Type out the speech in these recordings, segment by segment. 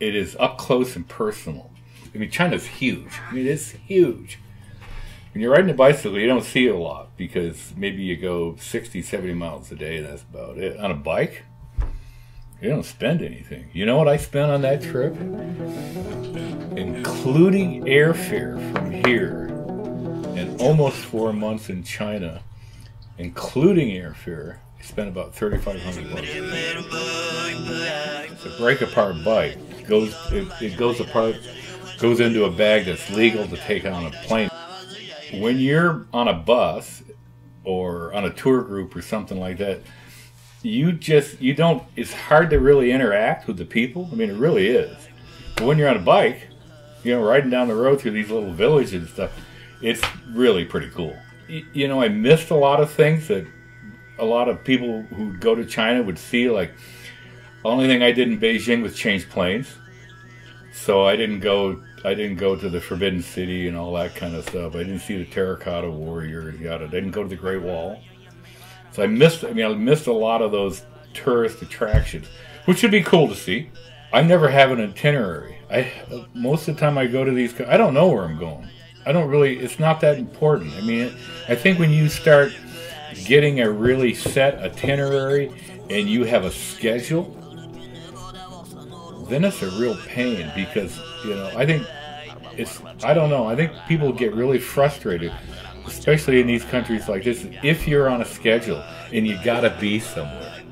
it is up close and personal. I mean, China's huge. I mean, it's huge. When you're riding a bicycle, you don't see it a lot because maybe you go 60, 70 miles a day, and that's about it. On a bike, you don't spend anything. You know what I spent on that trip? Including airfare from here and almost 4 months in China, including airfare, I spent about $3,500. It's a break-apart bike. It goes apart, goes into a bag that's legal to take on a plane. When you're on a bus or on a tour group or something like that, it's hard to really interact with the people. I mean, it really is. But when you're on a bike, riding down the road through these little villages and stuff, it's really pretty cool. I missed a lot of things that a lot of people who go to China would see. Like, the only thing I did in Beijing was change planes. So I didn't go to the Forbidden City and all that kind of stuff. I didn't see the Terracotta Warriors, yada. I didn't go to the Great Wall. So I missed a lot of those tourist attractions, which would be cool to see. I never have an itinerary. Most of the time I go to these, I don't know where I'm going. It's not that important. I mean, I think when you start getting a really set itinerary and you have a schedule, then it's a real pain because, I think people get really frustrated, especially in these countries like this, if you're on a schedule and you gotta be somewhere,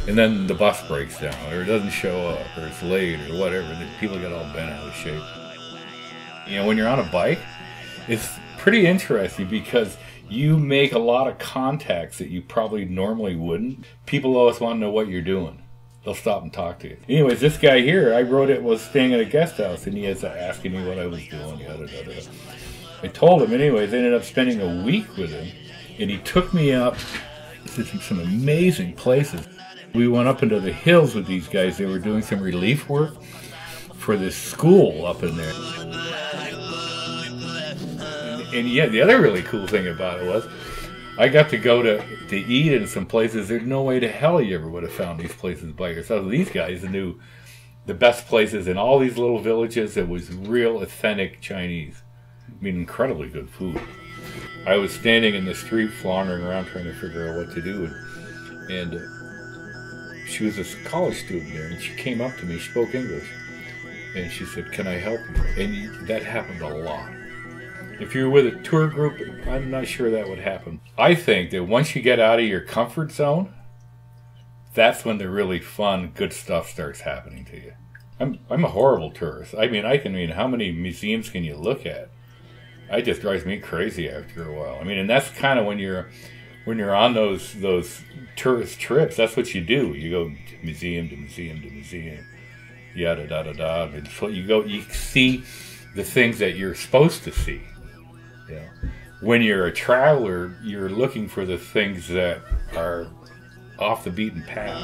and then the bus breaks down, or it doesn't show up, or it's late, or whatever, and then people get all bent out of shape. When you're on a bike, it's pretty interesting because you make a lot of contacts that you probably normally wouldn't. People always want to know what you're doing. They'll stop and talk to you. Anyways, this guy here, was staying at a guest house, and he was asking me what I was doing, yada, yada, yada. I told him anyways. I ended up spending a week with him, and he took me up to some amazing places. We went up into the hills with these guys. They were doing some relief work for this school up in there. And yeah, the other really cool thing about it was I got to go to eat in some places. There's no way to hell you ever would have found these places by yourself. These guys knew the best places in all these little villages. It was real authentic Chinese. I mean, incredibly good food. I was standing in the street floundering around trying to figure out what to do. And she was a college student there, and she came up to me, she spoke English. And she said, "Can I help you?" And that happened a lot. If you're with a tour group, I'm not sure that would happen. I think that once you get out of your comfort zone, that's when the really fun, good stuff starts happening to you. I'm a horrible tourist. I mean, how many museums can you look at? It just drives me crazy after a while. I mean, and that's kind of when you're on those tourist trips. That's what you do. You go museum to museum to museum, yada da da da. And so you see the things that you're supposed to see. When you're a traveler, you're looking for the things that are off the beaten path.